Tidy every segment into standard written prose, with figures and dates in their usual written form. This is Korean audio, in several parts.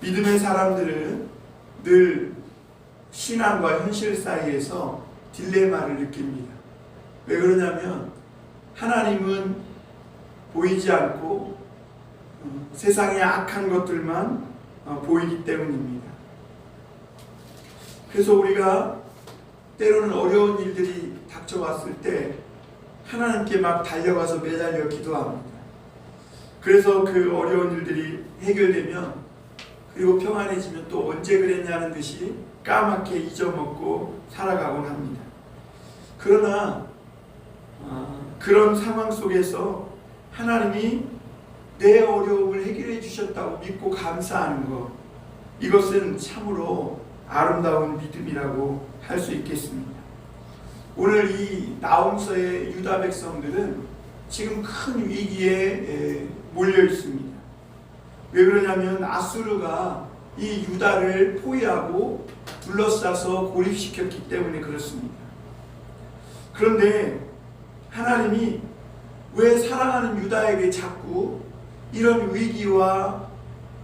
믿음의 사람들은 늘 신앙과 현실 사이에서 딜레마를 느낍니다. 왜 그러냐면 하나님은 보이지 않고 세상의 악한 것들만 보이기 때문입니다. 그래서 우리가 때로는 어려운 일들이 닥쳐왔을 때 하나님께 막 달려가서 매달려 기도합니다. 그래서 그 어려운 일들이 해결되면, 그리고 평안해지면 또 언제 그랬냐는 듯이 까맣게 잊어먹고 살아가곤 합니다. 그러나 그런 상황 속에서 하나님이 내 어려움을 해결해 주셨다고 믿고 감사하는 것, 이것은 참으로 아름다운 믿음이라고 할 수 있겠습니다. 오늘 이 나홈서의 유다 백성들은 지금 큰 위기에 몰려 있습니다. 왜 그러냐면 아수르가 이 유다를 포위하고 둘러싸서 고립시켰기 때문에 그렇습니다. 그런데 하나님이 왜 사랑하는 유다에게 자꾸 이런 위기와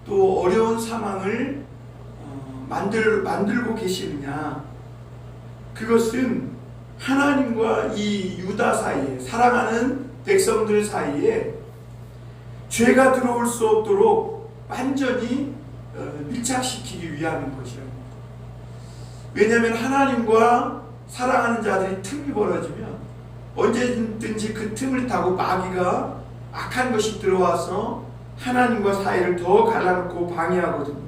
또 어려운 상황을 만들고 계시느냐? 그것은 하나님과 이 유다 사이에, 사랑하는 백성들 사이에 죄가 들어올 수 없도록 완전히 밀착시키기 위함인 거죠. 왜냐하면 하나님과 사랑하는 자들이 틈이 벌어지면 언제든지 그 틈을 타고 마귀가 악한 것이 들어와서 하나님과 사이를 더 갈라놓고 방해하거든요.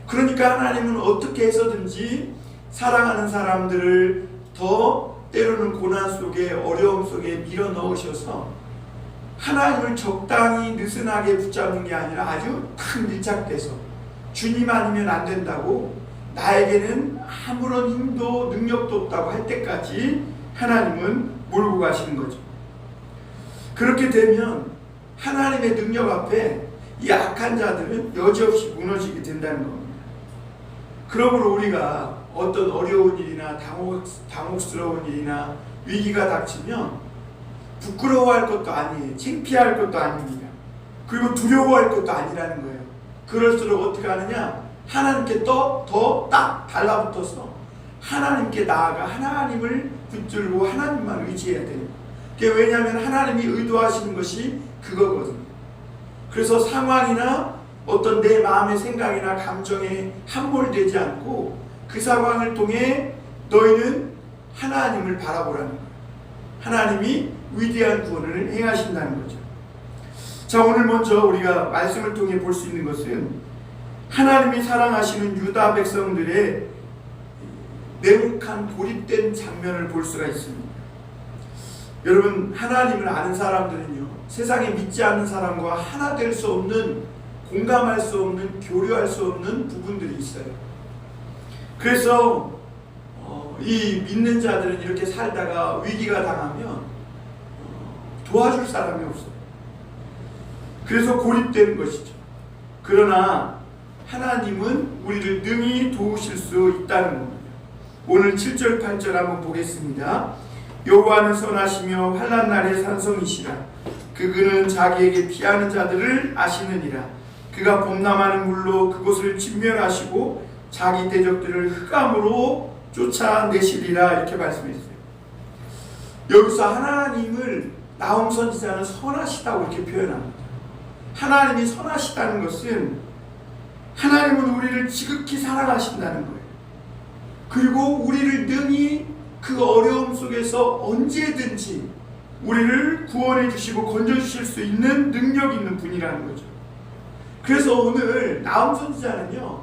그러니까 하나님은 어떻게 해서든지 사랑하는 사람들을 더 때로는 고난 속에, 어려움 속에 밀어 넣으셔서 하나님을 적당히 느슨하게 붙잡는 게 아니라 아주 탁 밀착돼서 주님 아니면 안 된다고, 나에게는 아무런 힘도 능력도 없다고 할 때까지 하나님은 몰고 가시는 거죠. 그렇게 되면 하나님의 능력 앞에 이 악한 자들은 여지없이 무너지게 된다는 겁니다. 그러므로 우리가 어떤 어려운 일이나 당혹스러운 일이나 위기가 닥치면 부끄러워할 것도 아니에요. 창피할 것도 아닙니다. 그리고 두려워할 것도 아니라는 거예요. 그럴수록 어떻게 하느냐? 하나님께 더 딱 달라붙어서 하나님께 나아가 하나님을 붙들고 하나님만 의지해야 돼요. 그게 왜냐하면 하나님이 의도하시는 것이 그거거든요. 그래서 상황이나 어떤 내 마음의 생각이나 감정에 함몰되지 않고 그 상황을 통해 너희는 하나님을 바라보라는 거예요. 하나님이 위대한 구원을 행하신다는 거죠. 자, 오늘 먼저 우리가 말씀을 통해 볼 수 있는 것은 하나님이 사랑하시는 유다 백성들의 냉혹한 고립된 장면을 볼 수가 있습니다. 여러분, 하나님을 아는 사람들은요, 세상에 믿지 않는 사람과 하나 될 수 없는, 공감할 수 없는, 교류할 수 없는 부분들이 있어요. 그래서 이 믿는 자들은 이렇게 살다가 위기가 당하면 도와줄 사람이 없어요. 그래서 고립되는 것이죠. 그러나 하나님은 우리를 능히 도우실 수 있다는 겁니다. 오늘 7절 8절 한번 보겠습니다. 여호와는 선하시며 환난 날의 산성이시라. 그는 자기에게 피하는 자들을 아시느니라. 그가 범람하는 물로 그곳을 진멸하시고 자기 대적들을 흑암으로 쫓아내시리라. 이렇게 말씀했어요. 여기서 하나님을 나홈 선지자는 선하시다고 이렇게 표현합니다. 하나님이 선하시다는 것은 하나님은 우리를 지극히 사랑하신다는 거예요. 그리고 우리를 능히 그 어려움 속에서 언제든지 우리를 구원해 주시고 건져 주실 수 있는 능력 있는 분이라는 거죠. 그래서 오늘 나홈 선지자는요,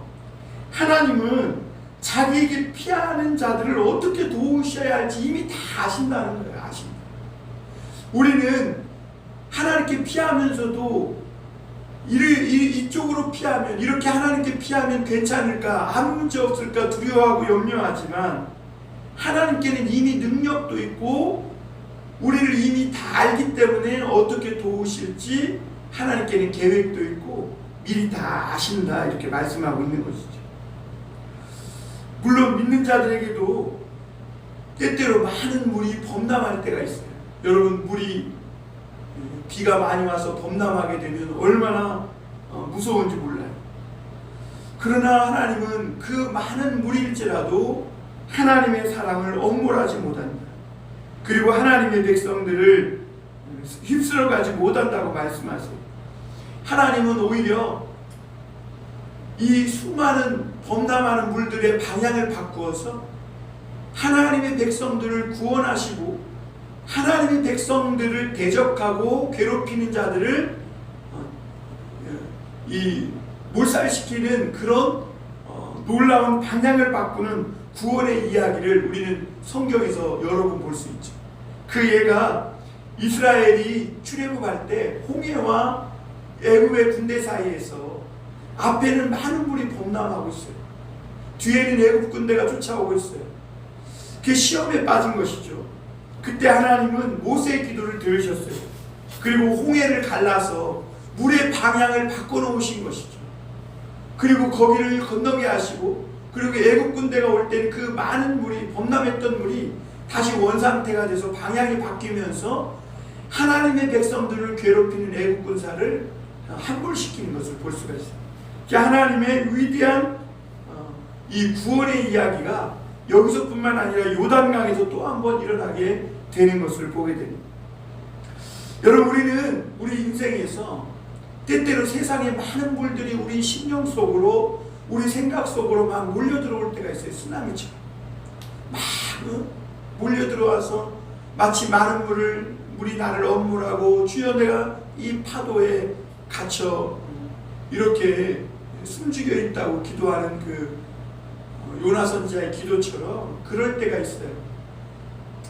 하나님은 자기에게 피하는 자들을 어떻게 도우셔야 할지 이미 다 아신다는 거예요. 아십니다. 우리는 하나님께 피하면서도 이쪽으로 피하면, 이렇게 하나님께 피하면 괜찮을까, 아무 문제 없을까 두려워하고 염려하지만 하나님께는 이미 능력도 있고 우리를 이미 다 알기 때문에 어떻게 도우실지 하나님께는 계획도 있고 미리 다 아신다, 이렇게 말씀하고 있는 것이죠. 물론 믿는 자들에게도 때때로 많은 물이 범람할 때가 있어요. 여러분, 비가 많이 와서 범람하게 되면 얼마나 무서운지 몰라요. 그러나 하나님은 그 많은 무리일지라도 하나님의 사랑을 엄몰하지 못한다. 그리고 하나님의 백성들을 휩쓸어 가지 못한다고 말씀하세요. 하나님은 오히려 이 수많은 범람하는 물들의 방향을 바꾸어서 하나님의 백성들을 구원하시고 하나님의 백성들을 대적하고 괴롭히는 자들을 몰살시키는 그런 놀라운 방향을 바꾸는 구원의 이야기를 우리는 성경에서 여러 번 볼 수 있죠. 그 예가 이스라엘이 출애굽할 때 홍해와 애굽의 군대 사이에서 앞에는 많은 물이 범람하고 있어요. 뒤에는 애굽 군대가 쫓아오고 있어요. 그게 시험에 빠진 것이죠. 그때 하나님은 모세의 기도를 들으셨어요. 그리고 홍해를 갈라서 물의 방향을 바꿔놓으신 것이죠. 그리고 거기를 건너게 하시고, 그리고 애굽 군대가 올 때는 그 많은 물이, 범람했던 물이 다시 원상태가 돼서 방향이 바뀌면서 하나님의 백성들을 괴롭히는 애굽 군사를 함몰시키는 것을 볼 수가 있어요. 하나님의 위대한 이 구원의 이야기가 여기서뿐만 아니라 요단강에서 또 한 번 일어나게 되는 것을 보게 됩니다. 여러분, 우리는 우리 인생에서 때때로 세상의 많은 물들이 우리 심령 속으로, 우리 생각 속으로 막 몰려 들어올 때가 있어요. 쓰나미처럼 막 몰려 들어와서 마치 많은 물이 나를 엄물하고, 주여 내가 이 파도에 갇혀 이렇게 숨죽여 있다고 기도하는 그 요나 선지자의 기도처럼 그럴 때가 있어요.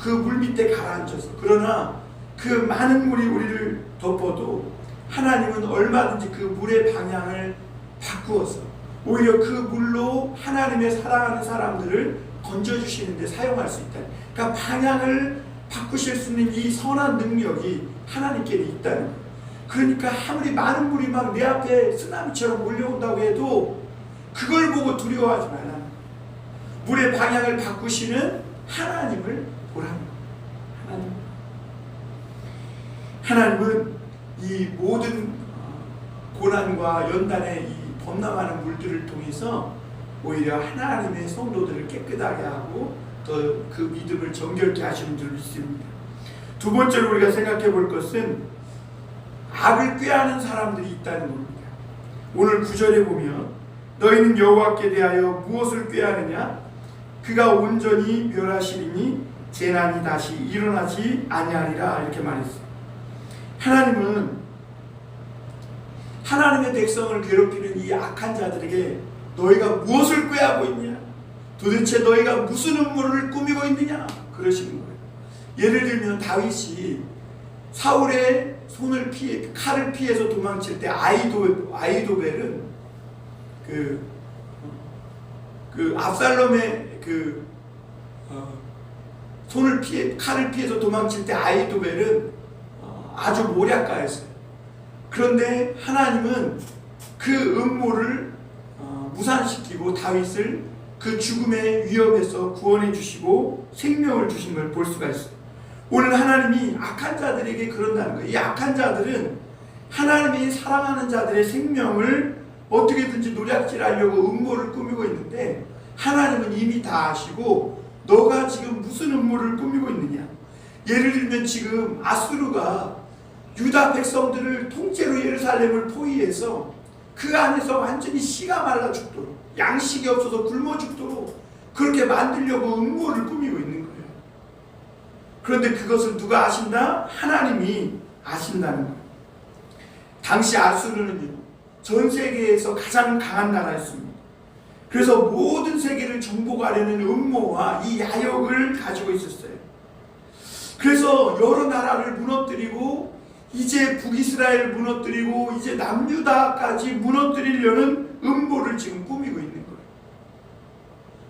그 물 밑에 가라앉아서. 그러나 그 많은 물이 우리를 덮어도 하나님은 얼마든지 그 물의 방향을 바꾸어서 오히려 그 물로 하나님의 사랑하는 사람들을 건져주시는 데 사용할 수 있다. 그러니까 방향을 바꾸실 수 있는 이 선한 능력이 하나님께 있다는 거예요. 그러니까 아무리 많은 물이 막 내 앞에 쓰나미처럼 몰려온다고 해도 그걸 보고 두려워하지 말라는 거예요. 물의 방향을 바꾸시는 하나님을 보라는 거예요. 하나님은 이 모든 고난과 연단의 이 범람하는 물들을 통해서 오히려 하나님의 성도들을 깨끗하게 하고 더 그 믿음을 정결케 하시는 줄 믿습니다. 두 번째로 우리가 생각해 볼 것은 악을 꾀하는 사람들이 있다는 겁니다. 오늘 9절에 보면 너희는 여호와께 대하여 무엇을 꾀하느냐? 그가 온전히 멸하시리니 재난이 다시 일어나지 아니하리라, 이렇게 말했어요. 하나님은 하나님의 백성을 괴롭히는 이 악한 자들에게 너희가 무엇을 꾀하고 있냐? 도대체 너희가 무슨 음모를 꾸미고 있느냐? 그러시는 거예요. 예를 들면 다윗이 사울의 칼을 피해서 도망칠 때 아히도벨은 압살롬의 칼을 피해서 도망칠 때 아히도벨은 아주 모략가였어요. 그런데 하나님은 그 음모를 무산시키고 다윗을 그 죽음의 위협에서 구원해 주시고 생명을 주신 걸 볼 수가 있어요. 오늘 하나님이 악한 자들에게 그런다는 거예요. 이 악한 자들은 하나님이 사랑하는 자들의 생명을 어떻게든지 노략질하려고 음모를 꾸미고 있는데, 하나님은 이미 다 아시고 너가 지금 무슨 음모를 꾸미고 있느냐. 예를 들면 지금 아수르가 유다 백성들을 통째로 예루살렘을 포위해서 그 안에서 완전히 씨가 말라 죽도록, 양식이 없어서 굶어 죽도록 그렇게 만들려고 음모를 꾸미고 있는 거예요. 그런데 그것을 누가 아신다? 하나님이 아신다는 거예요. 당시 아수르는요, 전 세계에서 가장 강한 나라였습니다. 그래서 모든 세계를 정복하려는 음모와 이 야욕을 가지고 있었어요. 그래서 여러 나라를 무너뜨리고, 이제 북이스라엘 무너뜨리고, 이제 남유다까지 무너뜨리려는 음모를 지금 꾸미고 있는 거예요.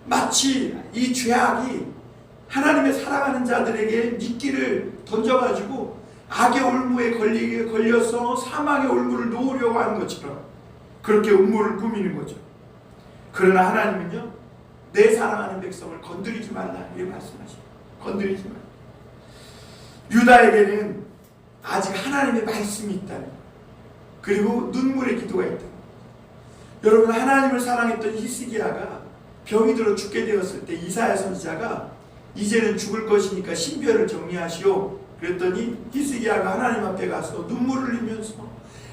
마치 이 죄악이 하나님의 사랑하는 자들에게 미끼를 던져가지고 악의 올무에 걸려서 사망의 올무를 놓으려고 하는 것처럼 그렇게 음모를 꾸미는 거죠. 그러나 하나님은요, 내 사랑하는 백성을 건드리지 말라, 이렇게 말씀하십니다. 건드리지 말라. 유다에게는 아직 하나님의 말씀이 있다는 거예요. 그리고 눈물의 기도가 있다는 거예요. 여러분, 하나님을 사랑했던 히스기야가 병이 들어 죽게 되었을 때 이사야 선지자가 이제는 죽을 것이니까 신변을 정리하시오 그랬더니 히스기야가 하나님 앞에 가서 눈물을 흘리면서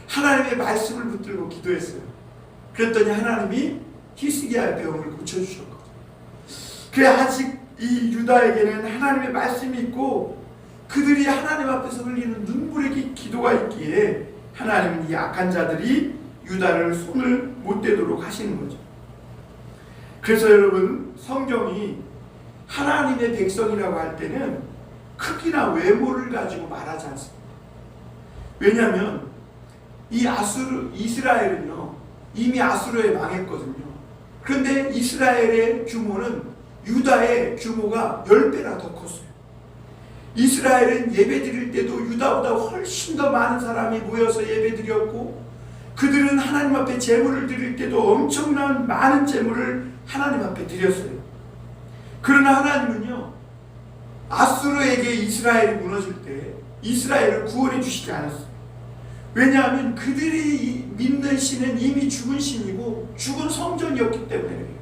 하나님의 말씀을 붙들고 기도했어요. 그랬더니 하나님이 히스기야의 병을 고쳐주셨거든요. 그래, 아직 이 유다에게는 하나님의 말씀이 있고 그들이 하나님 앞에서 흘리는 눈물의 기도가 있기에 하나님은 이 악한 자들이 유다를 손을 못 대도록 하시는 거죠. 그래서 여러분, 성경이 하나님의 백성이라고 할 때는 크기나 외모를 가지고 말하지 않습니다. 왜냐하면 이 이스라엘은요 이미 아수르에 망했거든요. 그런데 이스라엘의 규모는 유다의 규모가 10배나 더 컸어요. 이스라엘은 예배 드릴 때도 유다보다 훨씬 더 많은 사람이 모여서 예배 드렸고, 그들은 하나님 앞에 제물을 드릴 때도 엄청난 많은 제물을 하나님 앞에 드렸어요. 그러나 하나님은요 아수르에게 이스라엘이 무너질 때 이스라엘을 구원해 주시지 않았어요. 왜냐하면 그들이 믿는 신은 이미 죽은 신이고 죽은 성전이었기 때문에 그래요.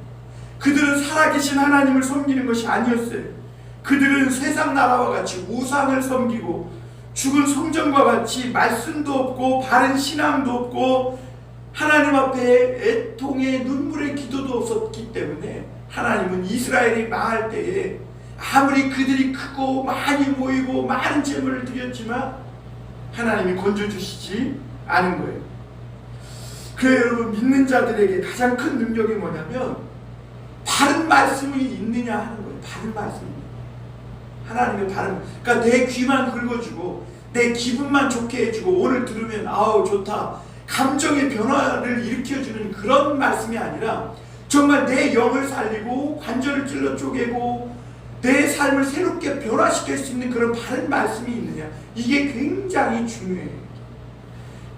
그들은 살아계신 하나님을 섬기는 것이 아니었어요. 그들은 세상 나라와 같이 우상을 섬기고 죽은 성전과 같이 말씀도 없고 바른 신앙도 없고 하나님 앞에 애통의 눈물의 기도도 없었기 때문에 하나님은 이스라엘이 망할 때에 아무리 그들이 크고 많이 모이고 많은 제물을 드렸지만 하나님이 건져주시지 않은 거예요. 그래서 여러분, 믿는 자들에게 가장 큰 능력이 뭐냐면 바른 말씀이 있느냐 하는 거예요. 바른 말씀입니다. 하나님의 바른, 그러니까 내 귀만 긁어주고 내 기분만 좋게 해주고 오늘 들으면 아우 좋다, 감정의 변화를 일으켜주는 그런 말씀이 아니라 정말 내 영을 살리고 관절을 찔러 쪼개고 내 삶을 새롭게 변화시킬 수 있는 그런 바른 말씀이 있느냐, 이게 굉장히 중요해요.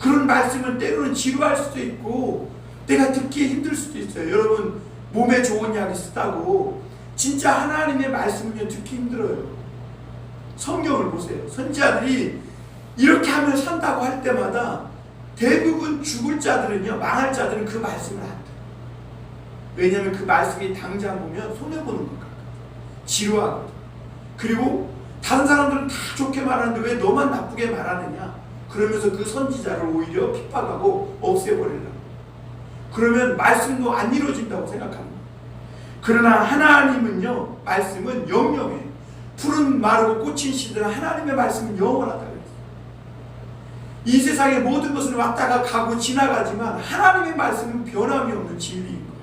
그런 말씀은 때로는 지루할 수도 있고 내가 듣기 힘들 수도 있어요. 여러분, 몸에 좋은 약이 쓰다고 진짜 하나님의 말씀은요 듣기 힘들어요. 성경을 보세요. 선지자들이 이렇게 하면 산다고 할 때마다 대부분 죽을 자들은요, 망할 자들은 그 말씀을 안 들어요. 왜냐하면 그 말씀이 당장 보면 손해보는 것 같아요. 지루하거든. 그리고 다른 사람들은 다 좋게 말하는데 왜 너만 나쁘게 말하느냐, 그러면서 그 선지자를 오히려 핍박하고 없애버리려고. 그러면 말씀도 안 이루어진다고 생각합니다. 그러나 하나님은요, 말씀은 영영해요. 푸른 마르고 꽃인 시들은 하나님의 말씀은 영원하다 그랬어요. 이 세상의 모든 것은 왔다가 가고 지나가지만 하나님의 말씀은 변함이 없는 진리인 거예요.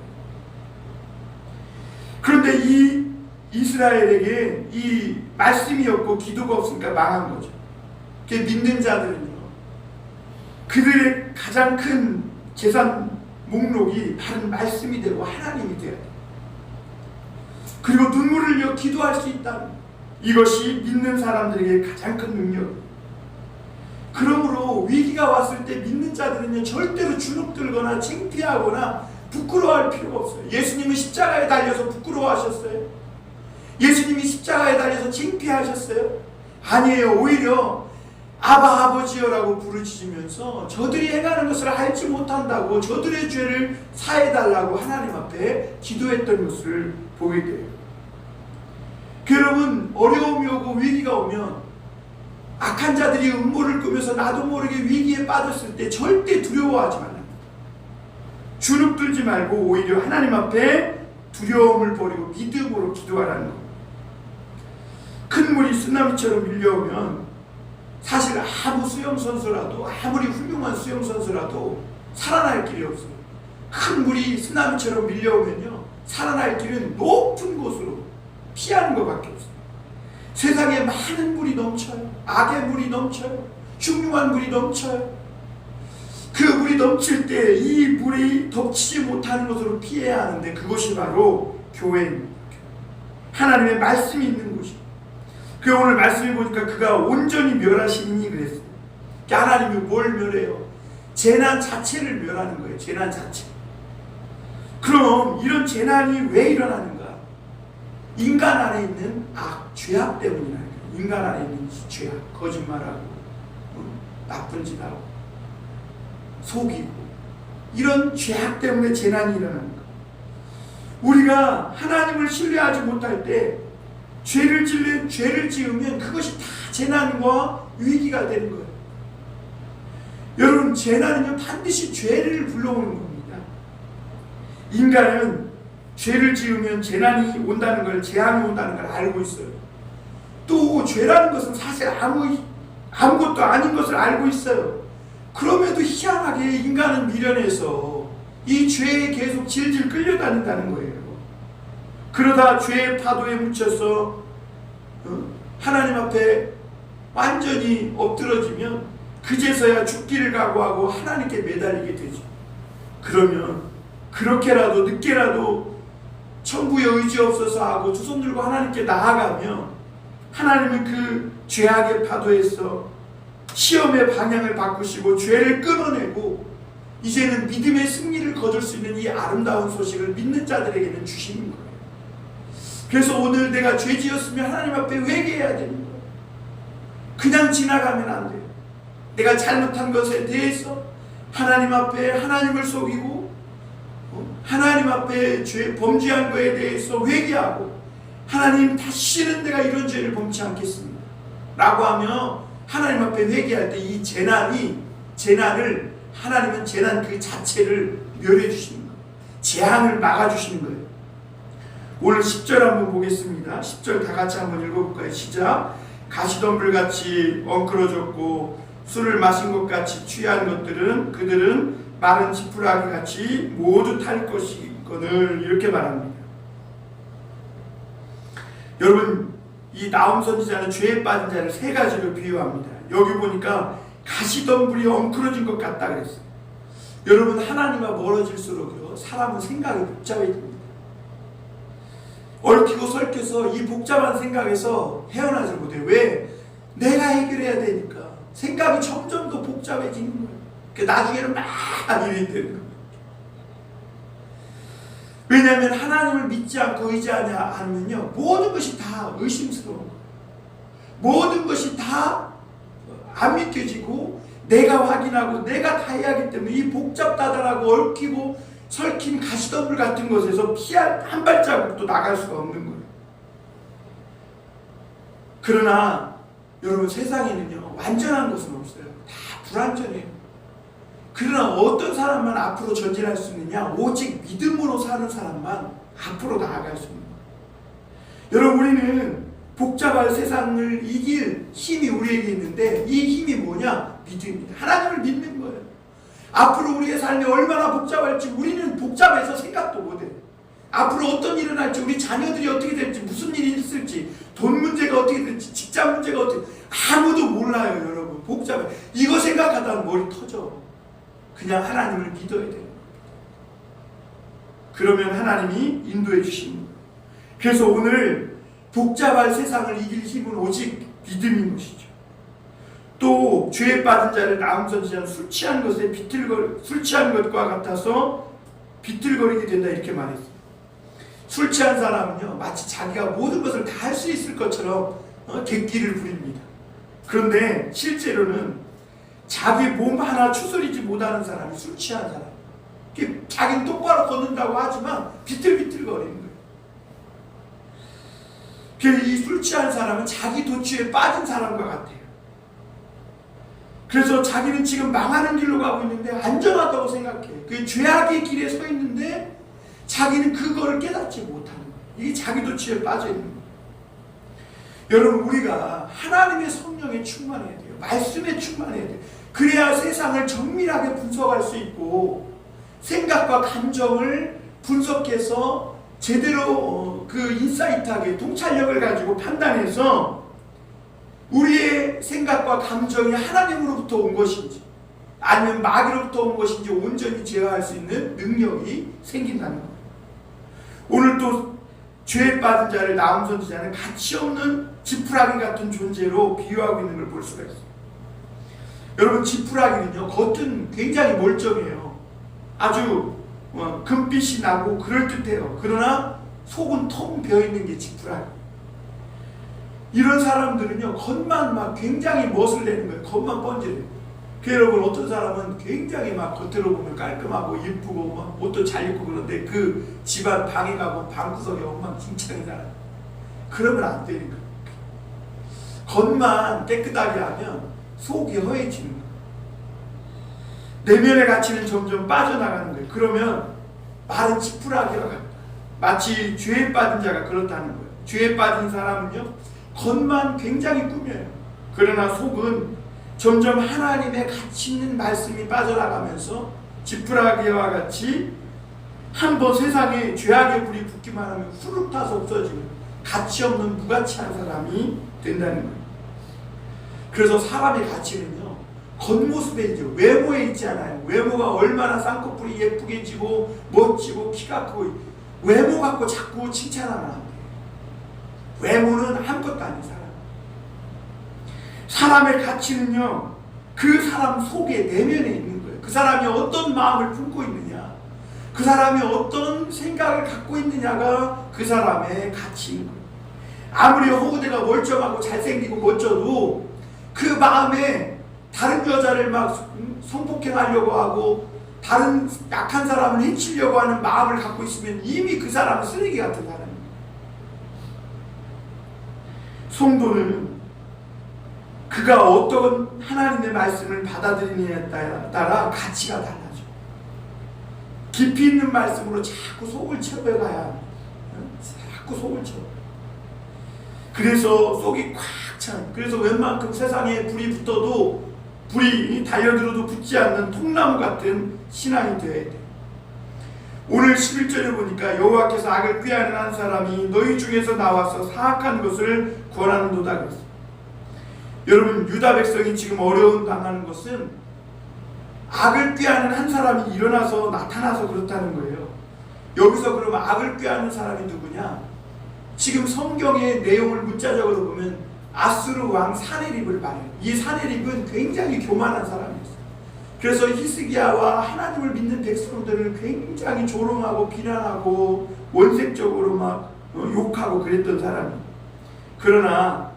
그런데 이 이스라엘에게 이 말씀이 없고 기도가 없으니까 망한 거죠. 믿는 자들은요, 그들의 가장 큰 재산 목록이 바른 말씀이 되고 하나님이 되어야 돼요. 그리고 눈물을 흘려 기도할 수 있다는, 이것이 믿는 사람들에게 가장 큰 능력입니다. 그러므로 위기가 왔을 때 믿는 자들은요 절대로 주눅들거나 창피하거나 부끄러워할 필요가 없어요. 예수님은 십자가에 달려서 부끄러워하셨어요? 예수님이 십자가에 달려서 창피하셨어요? 아니에요. 오히려 아바 아버지여라고 부르짖으면서 저들이 행하는 것을 알지 못한다고 저들의 죄를 사해달라고 하나님 앞에 기도했던 것을 보게 돼요. 여러분, 어려움이 오고 위기가 오면 악한 자들이 음모를 꾸며서 나도 모르게 위기에 빠졌을 때 절대 두려워하지 말라. 주눅들지 말고 오히려 하나님 앞에 두려움을 버리고 믿음으로 기도하라는 것. 큰 물이 쓰나미처럼 밀려오면 사실 아무 수영선수라도, 아무리 훌륭한 수영선수라도 살아날 길이 없어요. 큰 물이 쓰나미처럼 밀려오면요 살아날 길은 높은 곳으로 피하는 것밖에 없어요. 세상에 많은 물이 넘쳐요. 악의 물이 넘쳐요. 흉흉한 물이 넘쳐요. 그 물이 넘칠 때 이 물이 덮치지 못하는 곳으로 피해야 하는데 그것이 바로 교회입니다. 하나님의 말씀이 있는 곳이에요. 그 오늘 말씀을 보니까 그가 온전히 멸하시니 그랬어요. 하나님이 뭘 멸해요? 재난 자체를 멸하는 거예요. 재난 자체. 그럼 이런 재난이 왜 일어나는가? 인간 안에 있는 죄악 때문이라는 거예요. 인간 안에 있는 죄악, 거짓말하고 나쁜 짓 하고 속이고 이런 죄악 때문에 재난이 일어나는 거예요. 우리가 하나님을 신뢰하지 못할 때 죄를 지으면 그것이 다 재난과 위기가 되는 거예요. 여러분, 재난은요 반드시 죄를 불러오는 겁니다. 인간은 죄를 지으면 재난이 온다는 걸, 재앙이 온다는 걸 알고 있어요. 또 죄라는 것은 사실 아무것도 아닌 것을 알고 있어요. 그럼에도 희한하게 인간은 미련해서 이 죄에 계속 질질 끌려다닌다는 거예요. 그러다 죄의 파도에 묻혀서 하나님 앞에 완전히 엎드러지면 그제서야 죽기를 각오하고 하나님께 매달리게 되죠. 그러면 그렇게라도 늦게라도 천부에 의지 없어서 하고 두 손 들고 하나님께 나아가면 하나님은 그 죄악의 파도에서 시험의 방향을 바꾸시고 죄를 끊어내고 이제는 믿음의 승리를 거둘 수 있는 이 아름다운 소식을 믿는 자들에게는 주시는 거예요. 그래서 오늘 내가 죄 지었으면 하나님 앞에 회개해야 되는 거예요. 그냥 지나가면 안 돼요. 내가 잘못한 것에 대해서 하나님 앞에 하나님을 속이고 하나님 앞에 범죄한 것에 대해서 회개하고 하나님, 다시는 내가 이런 죄를 범치 않겠습니다 라고 하며 하나님 앞에 회개할 때 이 재난을 하나님은 재난 그 자체를 멸해 주시는 거예요. 재앙을 막아 주시는 거예요. 오늘 10절 한번 보겠습니다. 10절 다 같이 한번 읽어볼까요? 시작. 가시덤불같이 엉클어졌고 술을 마신 것 같이 취한 그들은 마른 지푸라기 같이 모두 탈 것이거늘, 이렇게 말합니다. 여러분, 이 나홈 선지자는 죄에 빠진 자를 세 가지로 비유합니다. 여기 보니까 가시덤불이 엉클어진 것 같다 그랬어요. 여러분, 하나님과 멀어질수록요 사람은 생각이 복잡해집니다. 얽히고 설켜서 이 복잡한 생각에서 헤어나지 못해요. 왜? 내가 해결해야 되니까 생각이 점점 더 복잡해지는 거예요. 나중에는 막 일이 되는 거예요. 왜냐하면 하나님을 믿지 않고 의지하냐 하면요 모든 것이 다 의심스러운 거예요. 모든 것이 다 안 믿겨지고 내가 확인하고 내가 다 해야 하기 때문에 이 복잡다단하고 얽히고 설킨 가시덤불 같은 곳에서 한 발자국도 나갈 수가 없는 거예요. 그러나 여러분, 세상에는요 완전한 것은 없어요. 다 불완전해요. 그러나 어떤 사람만 앞으로 전진할 수 있느냐? 오직 믿음으로 사는 사람만 앞으로 나아갈 수 있는 거예요. 여러분, 우리는 복잡한 세상을 이길 힘이 우리에게 있는데 이 힘이 뭐냐? 믿음입니다. 하나님을 믿는 거예요. 앞으로 우리의 삶이 얼마나 복잡할지 우리는 복잡해서 생각도 못해요. 앞으로 어떤 일이 날지, 우리 자녀들이 어떻게 될지, 무슨 일이 있을지, 돈 문제가 어떻게 될지, 직장 문제가 어떻게, 아무도 몰라요. 여러분, 복잡해. 이거 생각하다가 머리 터져. 그냥 하나님을 믿어야 돼요. 그러면 하나님이 인도해 주시는 거예요. 그래서 오늘 복잡한 세상을 이길 힘은 오직 믿음인 것이죠. 또 죄에 빠진 자를 나홈 선지자는 술 취한 것과 같아서 비틀거리게 된다, 이렇게 말했어요. 술 취한 사람은요 마치 자기가 모든 것을 다 할 수 있을 것처럼 객기를 부립니다. 그런데 실제로는 자기 몸 하나 추스리지 못하는 사람이 술 취한 사람, 자기는 똑바로 걷는다고 하지만 비틀비틀거리는 거예요. 이 술 취한 사람은 자기 도취에 빠진 사람과 같아요. 그래서 자기는 지금 망하는 길로 가고 있는데 안전하다고 생각해요. 그 죄악의 길에 서 있는데 자기는 그거를 깨닫지 못하는 거예요. 이게 자기 도취에 빠져 있는 거예요. 여러분, 우리가 하나님의 성령에 충만해야 돼요. 말씀에 충만해야 돼요. 그래야 세상을 정밀하게 분석할 수 있고 생각과 감정을 분석해서 제대로 그 인사이트하게 통찰력을 가지고 판단해서 우리의 생각과 감정이 하나님으로부터 온 것인지 아니면 마귀로부터 온 것인지 온전히 제어할 수 있는 능력이 생긴다는 거예요. 오늘 또 죄에 빠진 자를 나홈 선지자는 가치없는 지푸라기 같은 존재로 비유하고 있는 걸 볼 수가 있어요. 여러분, 지푸라기는요 겉은 굉장히 멀쩡해요. 아주 금빛이 나고 그럴듯해요. 그러나 속은 텅 비어있는 게 지푸라기. 이런 사람들은요 겉만 막 굉장히 멋을 내는 거예요. 겉만 번지르는. 그 여러분, 어떤 사람은 굉장히 막 겉으로 보면 깔끔하고 예쁘고 막 옷도 잘 입고 그런데 그 집안 방에 가고 방구석에 엉망진창이잖아. 그러면 안 되는 거야. 겉만 깨끗하게 하면 속이 허해지는 거야. 내면의 가치는 점점 빠져나가는 거예요. 그러면 말은 지푸라기와 같다. 마치 죄에 빠진 자가 그렇다는 거예요. 죄에 빠진 사람은요, 겉만 굉장히 꾸며요. 그러나 속은 점점 하나님의 가치 있는 말씀이 빠져나가면서 지푸라기와 같이 한번 세상에 죄악의 불이 붙기만 하면 후룩 타서 없어지는 가치 없는 무가치한 사람이 된다는 거예요. 그래서 사람의 가치는요, 겉모습에 있죠. 외모에 있지 않아요. 외모가 얼마나 쌍꺼풀이 예쁘게 지고 멋지고 키가 크고 외모 갖고 자꾸 칭찬하면 안 돼요. 외모는 아무것도 아닌 사람. 사람의 가치는요, 그 사람 속에 내면에 있는 거예요. 그 사람이 어떤 마음을 품고 있느냐, 그 사람이 어떤 생각을 갖고 있느냐가 그 사람의 가치인 거예요. 아무리 허우대가 멀쩡하고 잘생기고 멋져도 그 마음에 다른 여자를 막 성폭행하려고 하고 다른 약한 사람을 해치려고 하는 마음을 갖고 있으면 이미 그 사람은 쓰레기 같은 사람입니다. 성도는 그가 어떤 하나님의 말씀을 받아들이느냐에 따라 가치가 달라져. 깊이 있는 말씀으로 자꾸 속을 채워가야 합니다. 자꾸 속을 채워. 그래서 속이 꽉 찬, 그래서 웬만큼 세상에 불이 붙어도 불이 달려들어도 붙지 않는 통나무 같은 신앙이 되어야 돼. 오늘 11절에 보니까 여호와께서 악을 꾀하는 한 사람이 너희 중에서 나와서 사악한 것을 권하는도다 그랬어요. 여러분, 유다 백성이 지금 어려움 당하는 것은 악을 꾀하는 한 사람이 일어나서 나타나서 그렇다는 거예요. 여기서 그러면 악을 꾀하는 사람이 누구냐? 지금 성경의 내용을 문자적으로 보면 아수르 왕 사네립을 말해요. 이 사네립은 굉장히 교만한 사람이었어요. 그래서 히스기야와 하나님을 믿는 백성들을 굉장히 조롱하고 비난하고 원색적으로 막 욕하고 그랬던 사람이에요. 그러나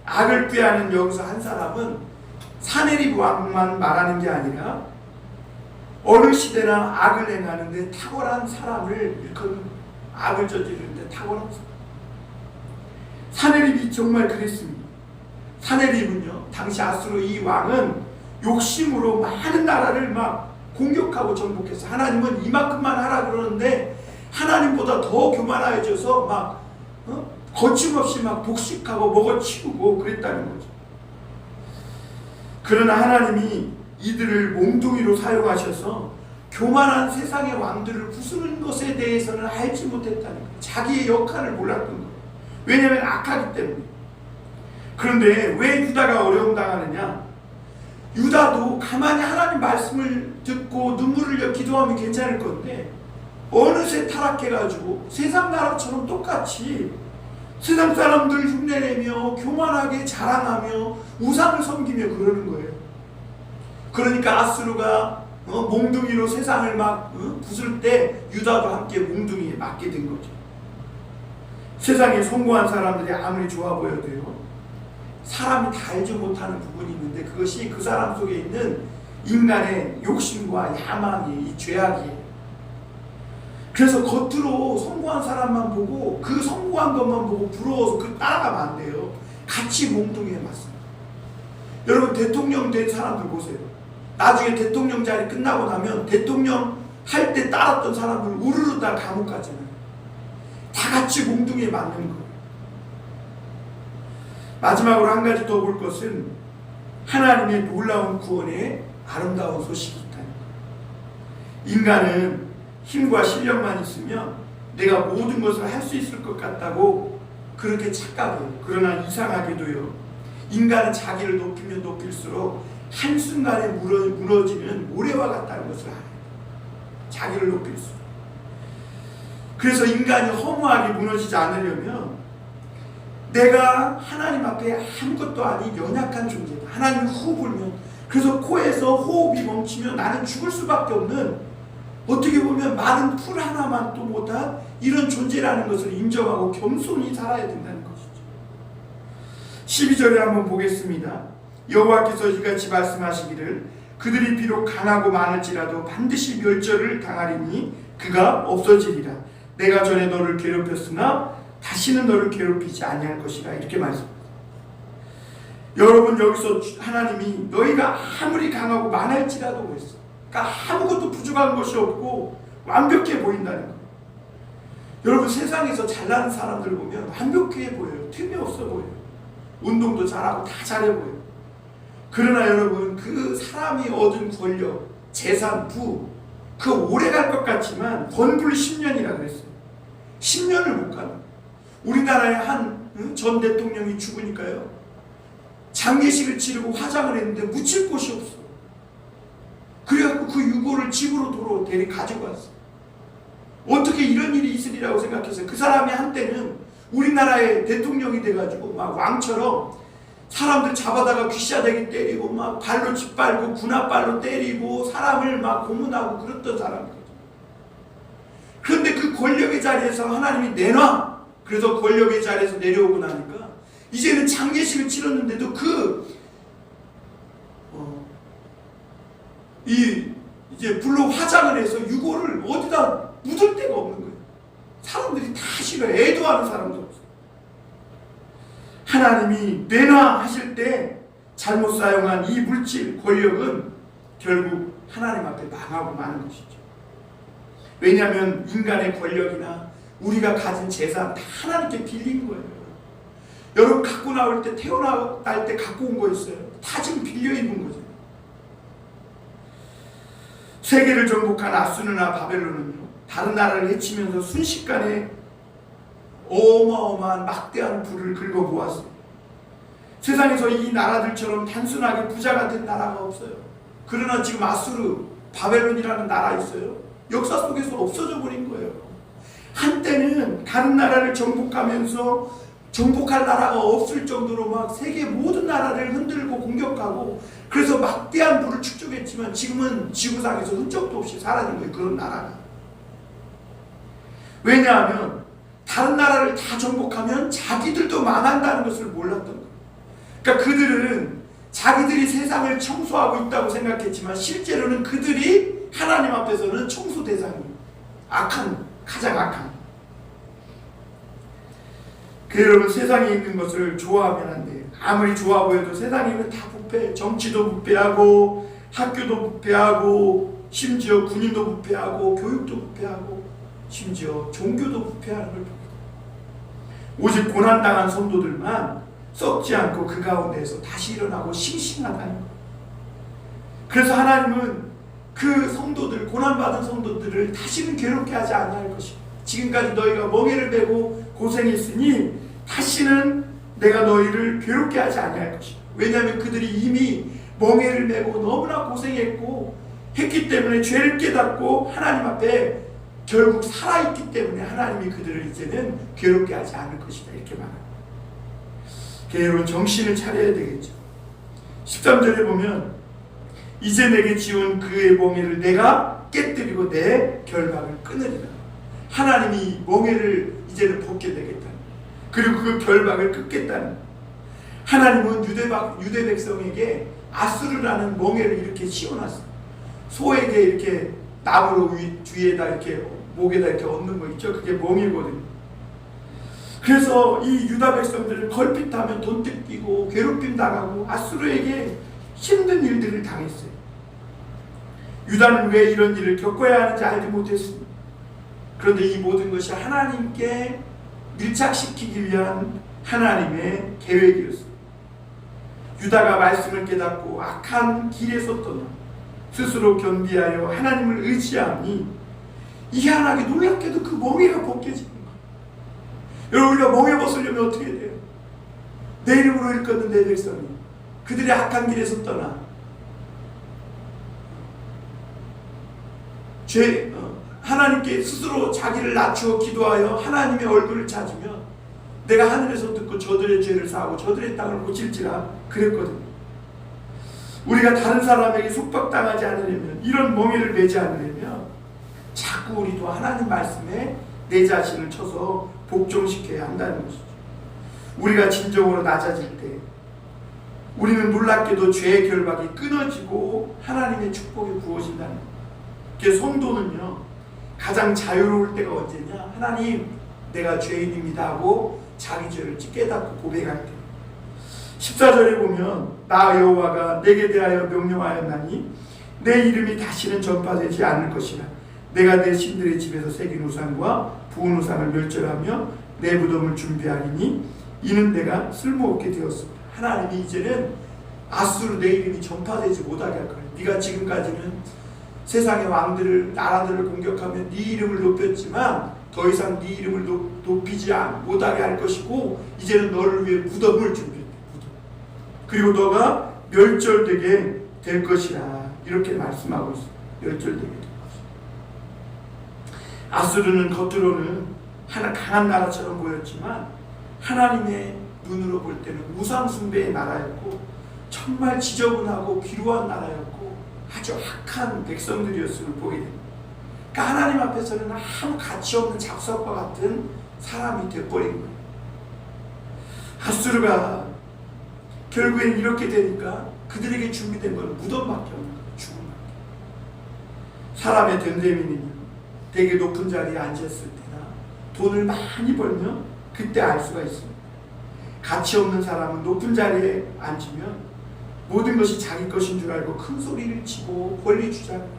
악을 꾀하는 여기서 한 사람은 사네립 왕만 말하는 게 아니라 어느 시대나 악을 행하는데 탁월한 사람을 일컫는, 악을 저지르는데 탁월한 사람. 사네립이 정말 그랬습니다. 사네립은요, 당시 아수르 이 왕은 욕심으로 많은 나라를 막 공격하고 정복했어요. 하나님은 이만큼만 하라 그러는데 하나님보다 더 교만해져서 막 거침없이 막 독식하고 먹어치우고 그랬다는 거죠. 그러나 하나님이 이들을 몽둥이로 사용하셔서 교만한 세상의 왕들을 부수는 것에 대해서는 알지 못했다는 거예요. 자기의 역할을 몰랐던 거예요. 왜냐하면 악하기 때문에. 그런데 왜 유다가 어려움 당하느냐? 유다도 가만히 하나님 말씀을 듣고 눈물을 흘려 기도하면 괜찮을 건데 어느새 타락해가지고 세상 나라처럼 똑같이 세상 사람들 흉내내며 교만하게 자랑하며 우상을 섬기며 그러는 거예요. 그러니까 아수르가 몽둥이로 세상을 막 부술 때 유다도 함께 몽둥이에 맞게 된 거죠. 세상에 성공한 사람들이 아무리 좋아 보여도요, 사람이 다 알지 못하는 부분이 있는데 그것이 그 사람 속에 있는 인간의 욕심과 야망이, 이 죄악이에요. 그래서 겉으로 성공한 사람만 보고 그 성공한 것만 보고 부러워서 그 따라가면 안 돼요. 같이 몽둥이에 맞습니다. 여러분, 대통령 된 사람들 보세요. 나중에 대통령 자리 끝나고 나면 대통령 할 때 따랐던 사람들 우르르 다 감옥 가잖아요. 다 같이 몽둥이에 맞는 거예요. 마지막으로 한 가지 더 볼 것은 하나님의 놀라운 구원의 아름다운 소식이 있다는 거예요. 인간은 힘과 실력만 있으면 내가 모든 것을 할 수 있을 것 같다고 그렇게 착각해요. 그러나 이상하게도요, 인간은 자기를 높이면 높일수록 한순간에 무너지는 모래와 같다는 것을 알아요. 자기를 높일수록. 그래서 인간이 허무하게 무너지지 않으려면 내가 하나님 앞에 아무것도 아닌 연약한 존재다. 하나님이 호흡 불면, 그래서 코에서 호흡이 멈추면 나는 죽을 수밖에 없는, 어떻게 보면 마른 풀 하나만 또 못한 이런 존재라는 것을 인정하고 겸손히 살아야 된다는 것이죠. 12절에 한번 보겠습니다. 여호와께서 이같이 말씀하시기를 그들이 비록 강하고 많을지라도 반드시 멸절을 당하리니 그가 없어지리라. 내가 전에 너를 괴롭혔으나 다시는 너를 괴롭히지 아니할 것이라. 이렇게 말씀합니다. 여러분, 여기서 하나님이 너희가 아무리 강하고 많을지라도 그랬어. 그러니까 아무것도 부족한 것이 없고 완벽해 보인다는 거예요. 여러분, 세상에서 잘나는 사람들 보면 완벽해 보여요. 틈이 없어 보여요. 운동도 잘하고 다 잘해 보여요. 그러나 여러분, 그 사람이 얻은 권력, 재산, 부, 그 오래 갈 것 같지만 건불 10년이라 그랬어요. 10년을 못 가는. 우리나라의 한 전 대통령이 죽으니까요, 장례식을 치르고 화장을 했는데 묻힐 곳이 없어. 그래갖고 그 유골을 집으로 데리 가지고 왔어. 어떻게 이런 일이 있으리라고 생각했어요. 그 사람이 한때는 우리나라의 대통령이 돼가지고 막 왕처럼 사람들 잡아다가 귀싸대기 때리고 막 발로 짓밟고 군합발로 때리고 사람을 막 고문하고 그랬던 사람이거든요. 그런데 그 권력의 자리에서 하나님이 내놔. 그래서 권력의 자리에서 내려오고 나니까 이제는 장례식을 치렀는데도 이제 불로 화장을 해서 유골을 어디다 묻을 데가 없는 거예요. 사람들이 다 싫어요. 애도하는 사람도 없어요. 하나님이 내놔 하실 때 잘못 사용한 이 물질 권력은 결국 하나님 앞에 망하고 마는 것이죠. 왜냐하면 인간의 권력이나 우리가 가진 재산 다 하나님께 빌린 거예요. 여러분, 갖고 나올 때, 태어날 때 갖고 온 거였어요. 다 지금 빌려 입은 거죠. 세계를 정복한 아수르나 바벨론은요, 다른 나라를 해치면서 순식간에 어마어마한 막대한 부를 긁어모았어요. 세상에서 이 나라들처럼 단순하게 부자가 된 나라가 없어요. 그러나 지금 아수르, 바벨론이라는 나라 있어요. 역사 속에서 없어져 버린 거예요. 한때는 다른 나라를 정복하면서 정복할 나라가 없을 정도로 막 세계 모든 나라를 흔들고 공격하고 그래서 막대한 부를 축적했지만 지금은 지구상에서 흔적도 없이 사라진 거예요. 그런 나라가. 왜냐하면 다른 나라를 다 정복하면 자기들도 망한다는 것을 몰랐던 거예요. 그러니까 그들은 자기들이 세상을 청소하고 있다고 생각했지만 실제로는 그들이 하나님 앞에서는 청소 대상이에요. 가장 악한. 그 여러분, 세상에 있는 것을 좋아하면 안 돼요. 아무리 좋아 보여도 세상에 있는 다 부패. 정치도 부패하고 학교도 부패하고 심지어 군인도 부패하고 교육도 부패하고 심지어 종교도 부패하는 걸 봅니다. 오직 고난당한 성도들만 썩지 않고 그 가운데에서 다시 일어나고 싱싱하다는 거예요. 그래서 하나님은 그 성도들, 고난받은 성도들을 다시는 괴롭게 하지 않을 것이고, 지금까지 너희가 멍에를 메고 고생했으니 다시는 내가 너희를 괴롭게 하지 않을 것이고, 왜냐하면 그들이 이미 멍에를 메고 너무나 고생했고 했기 때문에 죄를 깨닫고 하나님 앞에 결국 살아있기 때문에 하나님이 그들을 이제는 괴롭게 하지 않을 것이다. 이렇게 말합니다. 여러분, 정신을 차려야 되겠죠. 13절에 보면 이제 내게 지은 그의 멍에를 내가 깨뜨리고 내 결박을 끊으리라. 하나님이 멍에를 이제는 벗게 되겠다. 그리고 그 결박을 끊겠다는. 하나님은 유대 백성에게 아수르라는 멍에를 이렇게 씌워놨어요. 소에게 이렇게 나무로 뒤에다 이렇게 목에다 이렇게 얹는 거 있죠. 그게 멍이거든요. 그래서 이 유다 백성들을 걸핏하면 돈 뜯기고 괴롭힘 당하고 아수르에게 힘든 일들을 당했어요. 유다는 왜 이런 일을 겪어야 하는지 알지 못했습니다. 그런데 이 모든 것이 하나님께 밀착시키기 위한 하나님의 계획이었습니다. 유다가 말씀을 깨닫고 악한 길에서 떠나 스스로 견비하여 하나님을 의지하니 희한하게 놀랍게도 그 멍에가 벗겨지는 거예요. 여러분, 우리가 멍에 벗으려면 어떻게 돼요? 내 이름으로 일컫는 내 백성이 그들의 악한 길에서 떠나 하나님께 스스로 자기를 낮추어 기도하여 하나님의 얼굴을 찾으면 내가 하늘에서 듣고 저들의 죄를 사하고 저들의 땅을 고칠지라 그랬거든요. 우리가 다른 사람에게 속박당하지 않으려면, 이런 멍에를 매지 않으려면 자꾸 우리도 하나님 말씀에 내 자신을 쳐서 복종시켜야 한다는 것이죠. 우리가 진정으로 낮아질 때, 우리는 놀랍게도 죄의 결박이 끊어지고 하나님의 축복이 부어진다는 거예요. 그래서 성도는요, 가장 자유로울 때가 언제냐? 하나님, 내가 죄인입니다 하고 자기 죄를 깨닫고 고백할 때. 14절에 보면 나 여호와가 내게 대하여 명령하였나니 내 이름이 다시는 전파되지 않을 것이라. 내가 내 신들의 집에서 새긴 우상과 부은 우상을 멸절하며 내 무덤을 준비하리니 이는 내가 쓸모없게 되었습니다. 하나님이 이제는 아수르 내 이름이 전파되지 못하게 할 거예요. 네가 지금까지는 세상의 왕들을, 나라들을 공격하며 네 이름을 높였지만 더 이상 네 이름을 높이지 못하게 할 것이고 이제는 너를 위해 무덤을 준비했대. 무덤. 그리고 너가 멸절되게 될 것이라. 이렇게 말씀하고 있어요. 멸절되게 될 것이다. 아수르는 겉으로는 하나 강한 나라처럼 보였지만 하나님의 눈으로 볼 때는 우상숭배의 나라였고 정말 지저분하고 비루한 나라였고 아주 악한 백성들이었음을 보게 됩니다. 그러니까 하나님 앞에서는 아무 가치 없는 잡석과 같은 사람이 되어버린 거예요. 아수르가 결국엔 이렇게 되니까 그들에게 준비된 건 무덤밖에 없는 거예요. 죽음밖에. 사람의 됨됨이는요, 되게 높은 자리에 앉았을 때나 돈을 많이 벌면 그때 알 수가 있습니다. 가치 없는 사람은 높은 자리에 앉으면 모든 것이 자기 것인 줄 알고 큰 소리를 치고 권리 주장을 해요.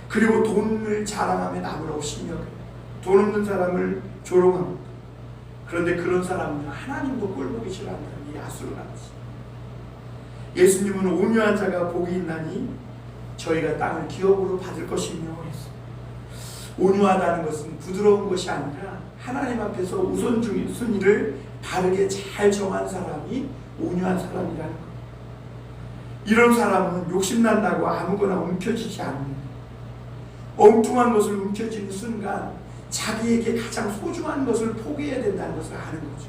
그리고 돈을 자랑하며 남을 업신여겨요. 돈 없는 사람을 조롱합니다. 그런데 그런 사람은 하나님도 꼴보기 싫어한다는 이 아수르 같이. 예수님은 온유한 자가 복이 있나니 저희가 땅을 기업으로 받을 것이며 했어요. 온유하다는 것은 부드러운 것이 아니라 하나님 앞에서 우선순위를 바르게 잘 정한 사람이 온유한 사람이라는 거예요. 이런 사람은 욕심난다고 아무거나 움켜쥐지 않는, 엉뚱한 것을 움켜쥐는 순간 자기에게 가장 소중한 것을 포기해야 된다는 것을 아는 거죠.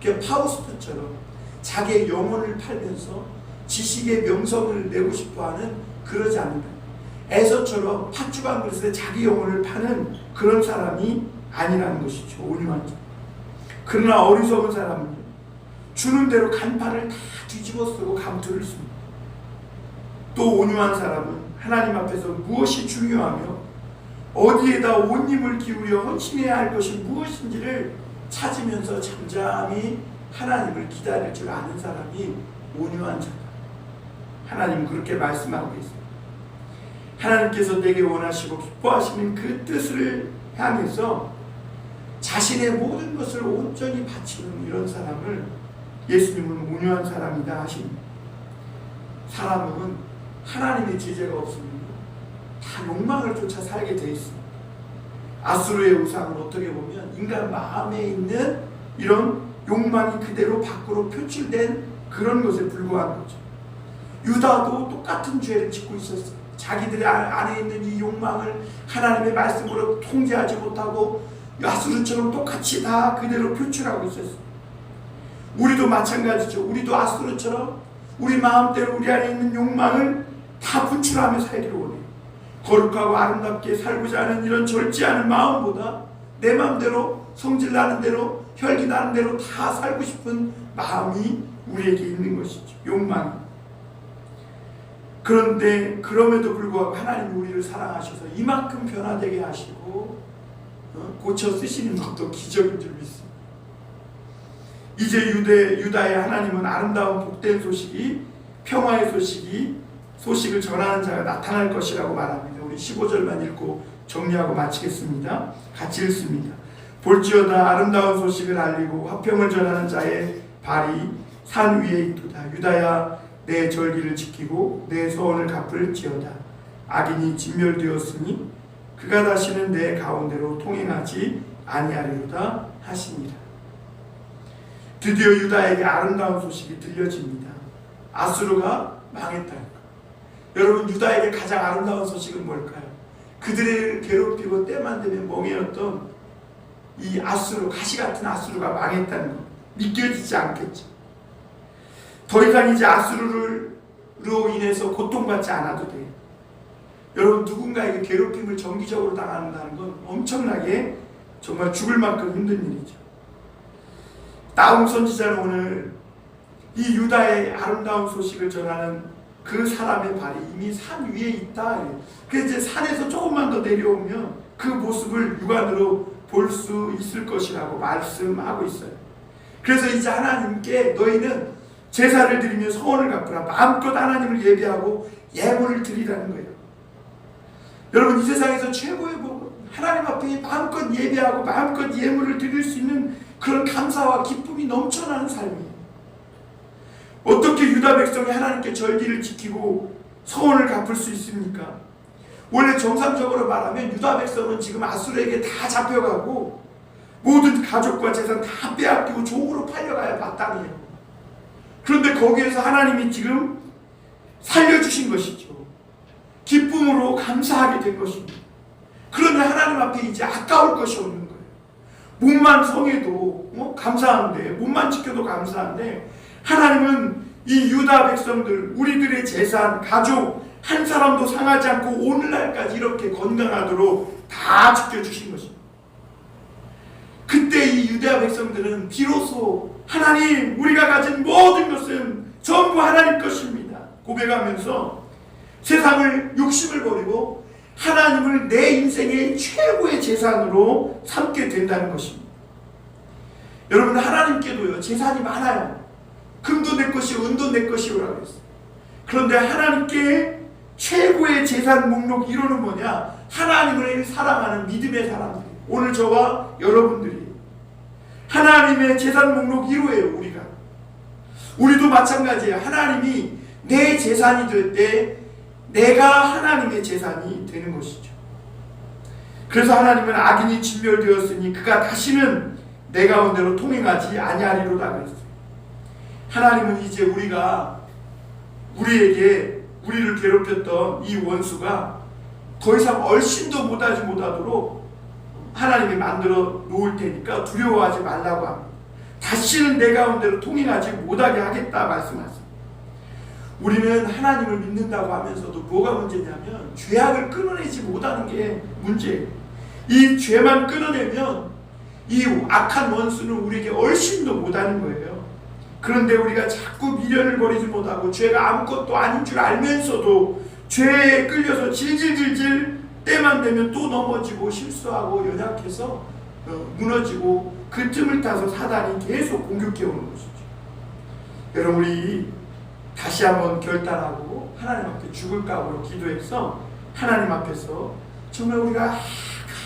그러니까 파우스트처럼 자기의 영혼을 팔면서 지식의 명성을 내고 싶어하는, 그러지 않는다. 에서처럼 팥죽한 그릇에 자기 영혼을 파는 그런 사람이 아니라는 것이죠. 온유한 자. 그러나 어리석은 사람은 주는 대로 간판을 다 뒤집어 쓰고 감투를 씁니다. 또 온유한 사람은 하나님 앞에서 무엇이 중요하며 어디에다 온 힘을 기울여 헌신해야 할 것이 무엇인지를 찾으면서 잠잠히 하나님을 기다릴 줄 아는 사람이 온유한 자다. 하나님은 그렇게 말씀하고 계세요. 하나님께서 내게 원하시고 기뻐하시는 그 뜻을 향해서 자신의 모든 것을 온전히 바치는 이런 사람을 예수님은 온유한 사람이다 하십니다. 사람은 하나님의 지혜가 없으면 다 욕망을 쫓아 살게 돼 있습니다. 아수르의 우상은 어떻게 보면 인간 마음에 있는 이런 욕망이 그대로 밖으로 표출된 그런 것에 불과한 거죠. 유다도 똑같은 죄를 짓고 있었어요. 자기들의 안에 있는 이 욕망을 하나님의 말씀으로 통제하지 못하고 아수르처럼 똑같이 다 그대로 표출하고 있었어요. 우리도 마찬가지죠. 우리도 아수르처럼 우리 마음대로 우리 안에 있는 욕망을 다 분출하며 살기를 원해요. 거룩하고 아름답게 살고자 하는 이런 절제하는 마음보다 내 마음대로 성질나는 대로 혈기나는 대로 다 살고 싶은 마음이 우리에게 있는 것이죠. 욕망이. 그런데 그럼에도 불구하고 하나님 우리를 사랑하셔서 이만큼 변화되게 하시고 고쳐 쓰시는 것도 기적인 줄 믿습니다. 이제 유다의 하나님은 아름다운 복된 소식이, 평화의 소식을 전하는 자가 나타날 것이라고 말합니다. 우리 15절만 읽고 정리하고 마치겠습니다. 같이 읽습니다. 볼지어다 아름다운 소식을 알리고 화평을 전하는 자의 발이 산 위에 있도다. 유다야 내 절기를 지키고 내 소원을 갚을지어다. 악인이 진멸되었으니 그가 다시는 내 가운데로 통행하지 아니하리로다 하시니라. 드디어 유다에게 아름다운 소식이 들려집니다. 아수르가 망했다. 여러분, 유다에게 가장 아름다운 소식은 뭘까요? 그들을 괴롭히고 때만 되면 멍해였던 이 아수르, 가시같은 아수르가 망했다는 것, 믿겨지지 않겠죠. 더 이상 이제 아수르로 인해서 고통받지 않아도 돼요. 여러분, 누군가에게 괴롭힘을 정기적으로 당한다는 건 엄청나게 정말 죽을 만큼 힘든 일이죠. 나훔 선지자는 오늘 이 유다의 아름다운 소식을 전하는 그 사람의 발이 이미 산 위에 있다. 그래서 이제 산에서 조금만 더 내려오면 그 모습을 육안으로 볼 수 있을 것이라고 말씀하고 있어요. 그래서 이제 하나님께 너희는 제사를 드리며 소원을 갚으라. 마음껏 하나님을 예배하고 예물을 드리라는 거예요. 여러분, 이 세상에서 최고의 복은 하나님 앞에 마음껏 예배하고 마음껏 예물을 드릴 수 있는 그런 감사와 기쁨이 넘쳐나는 삶이에요. 어떻게 유다 백성이 하나님께 절기를 지키고 소원을 갚을 수 있습니까? 원래 정상적으로 말하면 유다 백성은 지금 아수르에게 다 잡혀가고 모든 가족과 재산 다 빼앗기고 종으로 팔려가야 마땅해요. 그런데 거기에서 하나님이 지금 살려주신 것이죠. 기쁨으로 감사하게 된 것입니다. 그런데 하나님 앞에 이제 아까울 것이 없는 거예요. 몸만 성해도 감사한데, 몸만 지켜도 감사한데, 하나님은 이 유다 백성들, 우리들의 재산, 가족 한 사람도 상하지 않고 오늘날까지 이렇게 건강하도록 다 지켜주신 것입니다. 그때 이 유다 백성들은 비로소 하나님, 우리가 가진 모든 것은 전부 하나님 것입니다 고백하면서 세상을, 욕심을 버리고 하나님을 내 인생의 최고의 재산으로 삼게 된다는 것입니다. 여러분, 하나님께도요 재산이 많아요. 금도 내 것이요 은도 내 것이요라고 했어요. 그런데 하나님께 최고의 재산 목록 1호는 뭐냐? 하나님을 사랑하는 믿음의 사람들. 오늘 저와 여러분들이 하나님의 재산 목록 1호예요. 우리도 마찬가지예요. 하나님이 내 재산이 될 때 내가 하나님의 재산이 되는 것이죠. 그래서 하나님은 악인이 진멸되었으니 그가 다시는 내 가운데로 통행하지 아니하리로다 그랬어요. 하나님은 이제 우리를 괴롭혔던 이 원수가 더 이상 얼씬도 못하도록 하나님이 만들어 놓을 테니까 두려워하지 말라고 합니다. 다시는 내 가운데로 통행하지 못하게 하겠다 말씀하세요. 우리는 하나님을 믿는다고 하면서도 뭐가 문제냐면 죄악을 끊어내지 못하는 게 문제예요. 이 죄만 끊어내면 이 악한 원수는 우리에게 얼씬도 못하는 거예요. 그런데 우리가 자꾸 미련을 버리지 못하고 죄가 아무것도 아닌 줄 알면서도 죄에 끌려서 질질질질 때만 되면 또 넘어지고 실수하고 연약해서 무너지고 그 틈을 타서 사단이 계속 공격해 오는 것이죠. 여러분, 우리 다시 한번 결단하고 하나님 앞에 죽을 각오로 기도해서 하나님 앞에서 정말 우리가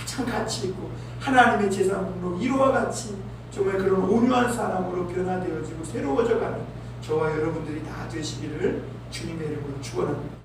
가장 가치 있고 하나님의 재산 목록 1호와 같이 정말 그런 온유한 사람으로 변화되어지고 새로워져가는 저와 여러분들이 다 되시기를 주님의 이름으로 축원합니다.